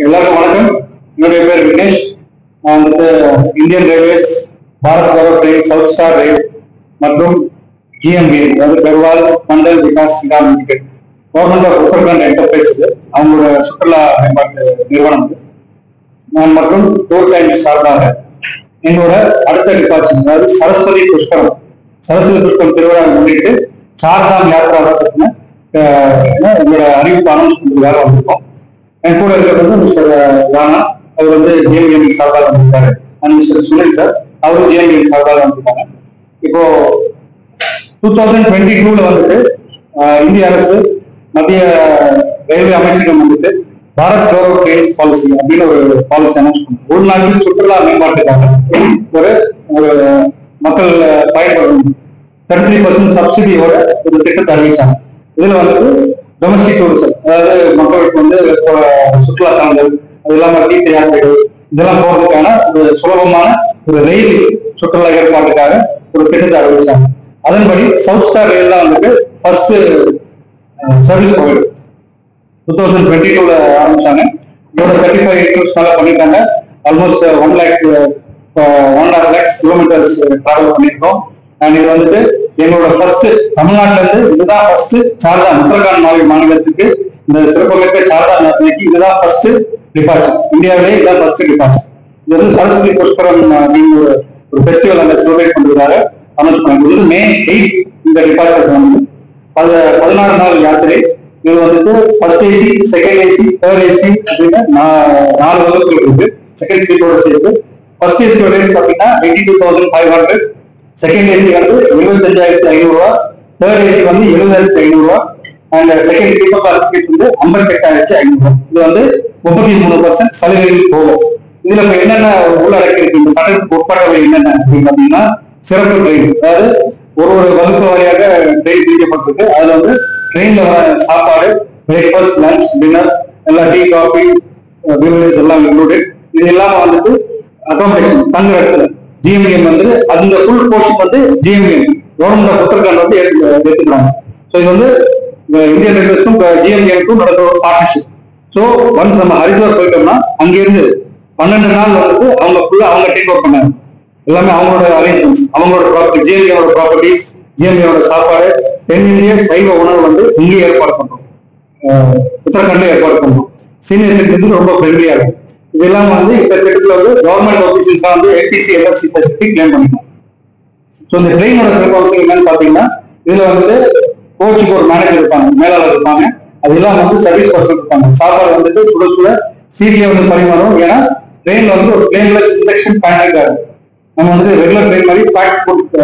எல்லாருக்கும் வணக்கம். என்னுடைய பேர் விக்னேஷ். நான் Indian Railways, Bharat Gaurav train, south star rail மற்றும் GMB, அதாவது Garhwal Mandal Vikas Nigam limited, government of Uttarakhand enterprise, அவங்களோட சுற்றுலா மேம்பாட்டு நிறுவனம். நான் மற்றும் டூர் டைம்ஸ் சார்பாக எங்களோட அடுத்த டிபார்ட்மெண்ட், அதாவது சரஸ்வதி புஷ்கரம் திருவிழாவை முன்னிட்டு சார்தாம் யாத்திரா பற்றின எங்களோட அறிவிப்பு அனௌன்ஸ் பண்ணுறதுக்காக வந்திருக்கோம். என் கூட இருக்கிறது மிஸ்டர் ராணா, அவர் GMB சார்பாக வந்திருக்காரு. அண்ட் மிஸ்டர் சுனில் சார், அவரும் GMB சார்பாக வந்திருக்காங்க. இப்போ 2022 இந்திய அரசு, மத்திய ரயில்வே அமைச்சகம் பாரத் கௌரவ் ட்ரெயின்ஸ் பாலிசி அப்படின்னு ஒரு பாலிசி அனௌன்ஸ் பண்ணும். உள்நாட்டில் சுற்றுலா மேம்பாட்டுக்காக ஒரு மக்கள் பயன்படும் 33% சப்சிடியோட ஒரு திட்டத்தை அறிவிச்சாங்க. இதுல டொமஸ்டிக் டூரிசம், அதாவது மக்களுக்கு சுற்றுலா தலங்கள், அது இல்லாம தீர்த்த யாத்திரைகள் இதெல்லாம் போறதுக்கான ஒரு சுலபமான ஒரு ரயில் சுற்றுலா ஏற்பாட்டுக்காக ஒரு திட்டத்தை அறிவிச்சாங்க. அதன்படி சவுத் ஸ்டார் ரயில் தான் ஃபர்ஸ்ட் சர்வீஸ் ப்ரொவைடர் 2022 ஆரம்பிச்சாங்க. இதோட 35 acres மேல பண்ணிட்டாங்க. ஆல்மோஸ்ட் 1.5 lakhs கிலோமீட்டர்ஸ் டிராவல் பண்ணியிருக்கோம். அண்ட் இது எங்களோட ஃபர்ஸ்ட் தமிழ்நாட்டில இருந்து இதுதான் ஃபர்ஸ்ட் சார்தாம், உத்தரகாண்ட் மாநிலத்துக்கு இந்த சிறப்புமிக்க சார்தாம் யாத்திரைக்கு இதுதான் ஃபர்ஸ்ட் டிபார்ச்சர். இந்தியாவிலே இதுதான் ஃபர்ஸ்ட் டிபார்ச்சர். இது சரஸ்வதி புஷ்கரம் அப்படின்னு ஒரு ஃபெஸ்டிவல் அங்க செலிப்ரேட் பண்றதுக்காக அனௌன்ஸ் பண்ணிருந்தது. May 8 இந்த டிபார்ச்சர் 16 நாள் யாத்திரை. இது first AC, second AC, third AC அப்படின்னு 4 வகுப்புகள் இருக்கு. செகண்ட் சீட்டோட சேர்த்து ஃபர்ஸ்ட் ஏசியோட ரேட் பார்த்தீங்கன்னா 82,500, second AC 75,500, third AC 70,500, and second sleeper class ticket 58,500. இது 33% சலுகைகள் போகும். இதுல இப்ப என்னென்ன உள்ளடக்கி இருக்கு, இந்த சட்டத்துக்கு உட்பட்டவை என்னென்ன அப்படின்னு பாத்தீங்கன்னா, சிறப்பு ட்ரெயின், அதாவது ஒரு வகுப்பு வாரியாக ட்ரெயின் பிரிக்கப்பட்டிருக்கு. அதுல ட்ரெயின்ல சாப்பாடு, பிரேக்ஃபாஸ்ட், லஞ்ச், டின்னர் எல்லாம், டீ, காஃபி, பிவரேஜ் எல்லாம் இன்க்ளூடட். இது இல்லாம அகாமடேஷன், தங்குற இடத்துல GMM அந்த full portion GMM government of Uttarakhand ஏற்றுக்கிறாங்க. ஸோ இது இந்தியன் ரயில்வேஸ்க்கும் GMM நடக்கிற ஒரு பார்ட்னர்ஷிப். ஸோ ஒன்ஸ் நம்ம ஹரித்வார் போயிட்டோம்னா அங்கிருந்து 12 நாள் அவங்க ஃபுல்லா அவங்க டேக் ஓவர் பண்ணாங்க. எல்லாமே அவங்களோட அரேஞ்ச்மெண்ட்ஸ், அவங்களோட ப்ராப்பர்ட்டி, GMM ப்ராப்பர்ட்டிஸ், GMM சாப்பாடு, தென்னிந்திய சைவ உணவு இங்கே ஏற்பாடு பண்றோம், உத்தரகாண்ட்ல ஏற்பாடு பண்றோம். சீனியர் சிட்டிசனுக்கு ரொம்ப ஃப்ரெண்ட்லியா இருக்கும். இதெல்லாம் இந்த திட்டத்துல கவர்மெண்ட் ஆஃபீஸர்ஸா LTC LFC ஃபெசிலிட்டி கிளைம் பண்ணிக்கணும். ஸோ இந்த ட்ரெயினோட சிறப்பம்சம் என்னன்னு பாத்தீங்கன்னா, இதுல கோச்சுக்கு ஒரு மேனேஜர் இருப்பாங்க, மேலாளர் இருப்பாங்க, அது இல்லாம சர்வீஸ் பர்சன் இருப்பாங்க. சாப்பாடு சுட சுட சீட்லயே பரிமாறும். ஏன்னா ட்ரெயின்ல ஒரு பிளேன்லெஸ் இண்டக்ஷன் பேன் இருக்காது. நம்ம ரெகுலர் ட்ரெயின் மாதிரி பேக் ஃபுட்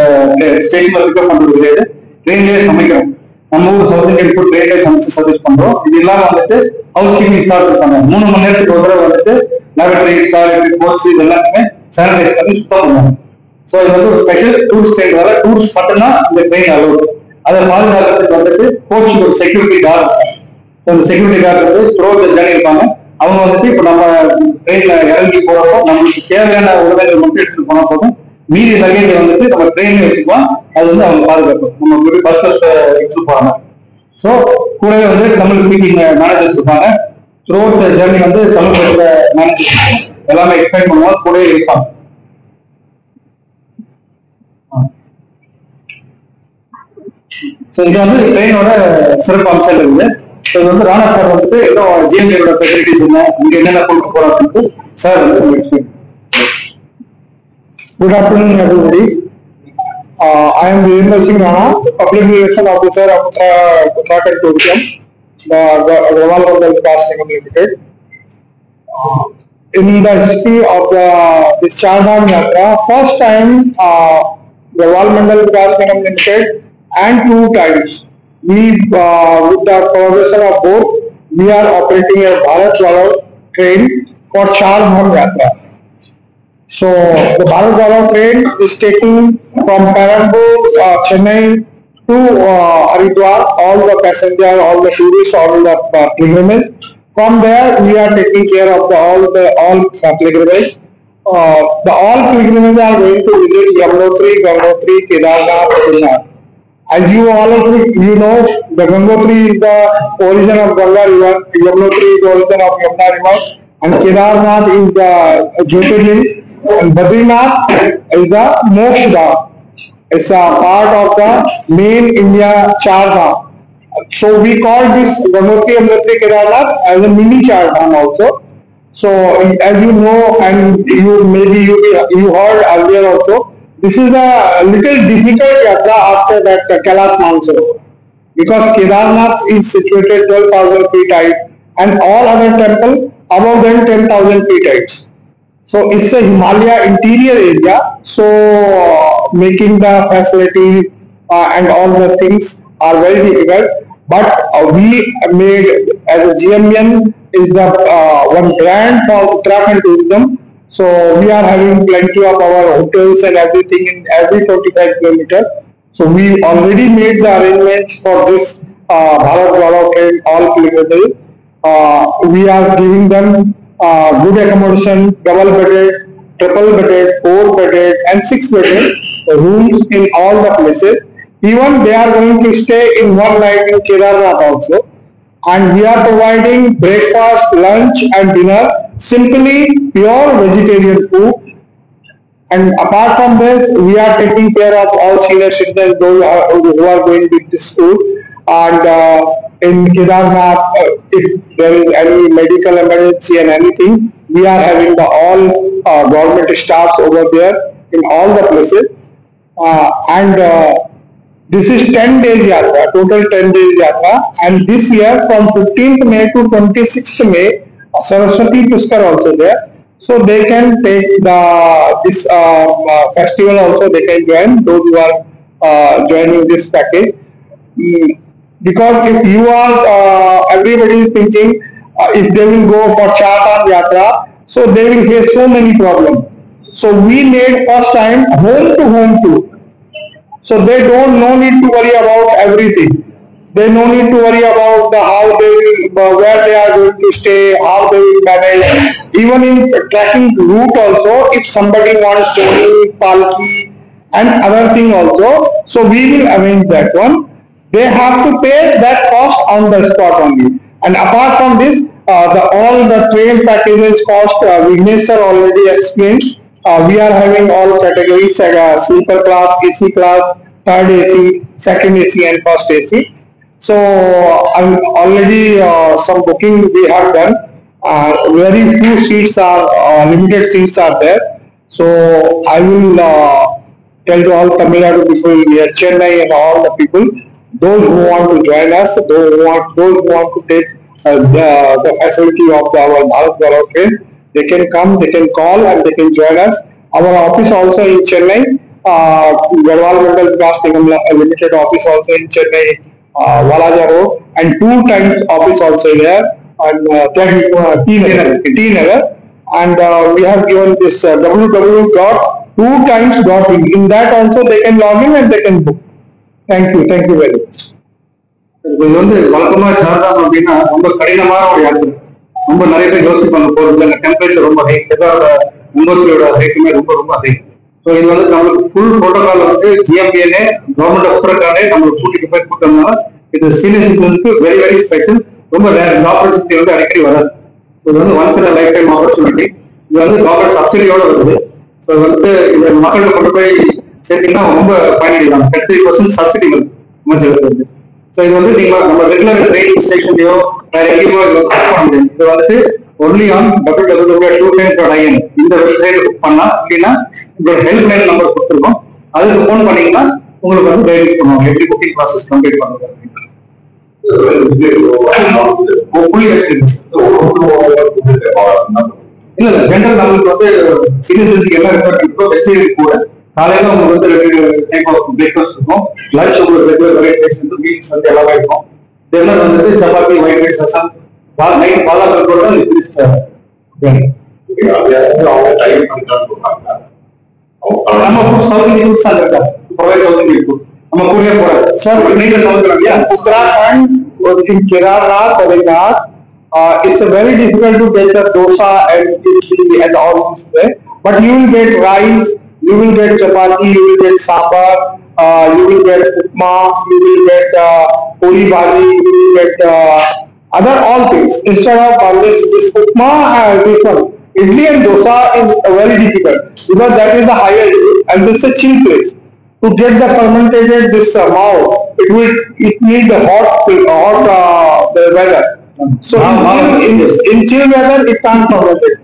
ஸ்டேஷன்ல பிக்கப் பண்றது கிடையாது, ட்ரெயின்லயே சமைக்கிறோம். நம்ம ஊர் சவுத் இந்தியன் ஃபுட் ட்ரெயின்லயே சமைச்சு சர்வீஸ் பண்றோம். இது இல்லாம ஹவுஸ் கீப்பிங் ஸ்டாஃப் இருப்பாங்க. 3 மணி நேரத்துக்கு ஒரு தடவை லேபரேட்டரி, டாய்லெட், கோச் இது எல்லாமே சானிடைஸ் பண்ணி சுத்தம் பண்ணுவாங்க. ஸோ இது ஒரு ஸ்பெஷல் டூரிஸ்ட் ட்ரெயின், வர டூரிஸ்ட் மட்டும்தான் இந்த ட்ரெயின் அலோடு. அதை பாதுகாக்கிறதுக்கு கோச்சுக்கு ஒரு செக்யூரிட்டி கார்டு, அந்த செக்யூரிட்டி கார்டு த்ரூ ஜர்னி இருப்பாங்க. அவங்க இப்ப நம்ம ட்ரெயின்ல இறங்கி போறப்போ நம்மளுக்கு தேவையான உடல்கள் மட்டும் எடுத்துட்டு போனா போதும், மீதி லகேஜ் நம்ம ட்ரெயின்ல வச்சுக்கலாம். அது அவங்க பாதுகாப்போம், நம்ம பஸ்ல எடுத்துட்டு போறாங்க. ஸோ கூடவே தமிழ் ஸ்பீக்கிங் மேனேஜர்ஸ் இருப்பாங்க. த்ரூ ஜர்னி தமிழ் பேசுற மேனேஜர்ஸ் எல்லாமே எக்ஸ்பிளைன் பண்ணுவாங்க, கூடவே இருப்பாங்க. ஸோ இது ட்ரெயினோட சிறப்பு அம்சம் இருக்குது. இது ராணா சார் இன்னும் GMB ஃபெசிலிட்டிஸ் என்ன, இங்க என்னென்ன கொண்டு போறாங்க sir explain. Good afternoon, everybody. I am Virendra Singh Rana, Public Relations Officer of Uttarakhand Tourism, the Perwal Mandal Vikas Nigam Limited. In the history of this Chardham Yatra, first time Perwal Mandal Vikas Nigam Limited and 2 times we, with the collaboration of both, we are operating a Bharat Gaurav train for Chardham Yatra. So the Bharat Gaurav train is taking from Parambour, Chennai to Haridwar, all the passengers, all the tourists, all the pilgrims. From there, we are taking care of all pilgrims. All pilgrims are going to visit Yamunotri, Kedarnath, Badrinath. As you all know, the Gangotri is the origin of Ganga river, Yamunotri is the origin of Yamuna river, and Kedarnath is the Jyotirling, and Badrinath is the Moksha Dham. It's a part of the main India Char Dham. So we call this Gangotri Yamnotri Kedarnath as a mini Char Dham also. So as you know, and you heard earlier also, this is a little difficult yatra after that Kailash Mansarovar, because Kedarnath is situated 12,000 feet height and all other temples above than 10,000 feet height. So it's a Himalaya interior area. So making the facility and all the things are very difficult. But we made as a GMN is the one brand for Uttarakhand tourism. So we are having plenty of our hotels and everything in every 25 kilometers. So we already made the arrangements for this Bharat Gaurav train all pilgrimages. We are giving them good accommodation, double bedded, triple bedded, four bedded, and six bedded rooms in all the places. Even they are going to stay in one night in Kedarnath also. And we are providing breakfast, lunch, and dinner, simply pure vegetarian food. And apart from this, we are taking care of all senior citizens, those who are going with this school. And in Kedarnath, if there is any medical emergency and anything, we are having the all government staffs over there in all the places. This is 10 days yatra, total 10 days yatra. And this year from 15th May to 26th May, Saraswati Pushkar also there. So they can take this festival also, they can join, those who are joining this package. Because if you are, everybody is thinking, if they will go for Char Dham Yatra, so they will face so many problems. So we made first time home to home tour. So they don't no need to worry about everything. They no need to worry about the how they will, where they are going to stay, how they will manage. Even in tracking route also, if somebody wants to palki and other thing also, so we will arrange that one. They have to pay that cost on the spot only. And apart from this, all the train packages cost, Vignesh sir already explained. We are having all categories, sleeper class, AC class, third AC, second AC, and first AC. So already some booking we have done. Very few seats are, limited seats are there. So I will tell to all Tamil Nadu people near Chennai and all the people, those who want to join us, those who want to take the facility of our Bharat Gaurav train, they can come, they can call, and they can join us. Our office also in Chennai, Garhwal Mandal Vikas Nigam Limited office also in Chennai, Valaja Road, and 2 times office also there, and T Nagar. And we have given this www.2times.in. In that also they can log in and they can book. Thank you very much. இது வந்து வழக்கமா சார்தாம் அப்படின்னா ரொம்ப கடினமான ஒரு யாத்திரை. ரொம்ப நிறைய பேர் யோசிப்பாங்க போறது, டெம்பரேச்சர் ரொம்ப ஹை, எதோட மும்பத்தியோட ஹைட்டுமே ரொம்ப அதிகம். ஸோ இது வந்து நம்மளுக்கு ஃபுல் ப்ரோட்டோகால் வந்து ஜிஎம்பிஎனே கவர்மெண்ட் ஆஃப் உத்தரகாண்டே நம்மளுக்கு கூட்டம்னால இது சீனியர் சிட்டிசன்ஸ்க்கு வெரி வெரி ஸ்பெஷல். ரொம்ப இந்த ஆப்பர்ச்சுனிட்டி வந்து அடிக்கடி வராது. இது வந்து once in life time opportunity. இது வந்து கவர்மெண்ட் சப்சிடியோட வருது. ஸோ வந்து இந்த மக்கள்கிட்ட கொண்டு போய் சேர்த்தீங்கன்னா ரொம்ப பயனடைவாங்க. 30% சப்சிடி வருது. ஸோ இது வந்து நீங்க நம்ம ரெகுலர் ட்ரெயினிங் ஸ்டேஷன்லையோ வேற எங்கேயுமோ பண்ண முடியும். இது வந்து ஒன்லி ஆன் www.2times.in இந்த வெப்சைட் புக் பண்ணலாம். இல்லைன்னா உங்களோட ஹெல்ப் லைன் நம்பர் கொடுத்துருக்கோம், அதுக்கு ஃபோன் பண்ணீங்கன்னா உங்களுக்கு வந்து கைடன்ஸ் பண்ணுவாங்க எப்படி புக்கிங் ப்ராசஸ் கம்ப்ளீட் பண்ணுறது. இல்ல ஜென்ரல் நம்மளுக்கு வந்து சிட்டிசன்ஸுக்கு என்ன ரெக்வயர்மெண்ட் வெஜிடேரியன் கூட காலையில உங்களுக்கு வந்து 2 டைப் ஆஃப் பிரேக்ஃபாஸ்ட் இருக்கும், லஞ்ச் உங்களுக்கு ரெகுலர் வெரைட்டிஸ் வந்து மீல்ஸ் வந்து எல்லாமே இருக்கும். இதெல்லாம் வந்துட்டு சப்பாத்தி, ஒயிட் ரைஸ், ரசம், நைட் பாதாம் கூட நம்ம ஃபுட் சவுத் இந்தியன் ஃபுட்ஸ் அங்க இருக்காங்க, ப்ரொவைட் சவுத் இந்தியன் ஃபுட் நம்ம கூடயே போறாரு. சார் நீங்க சொல்லுங்க, Uttarakhand in Kedarnath, Badrinath, it's very difficult to get the dosa and idli and all this there, but you will get rice, you will get chapati, you will get sambar, you will get upma, you will get puri bhaji, you will get other all things instead of this upma this one idli and dosa is very difficult because that is the higher and this is a chill place to get the fermented this mao it need the hot the weather so in chill weather it can't ferment it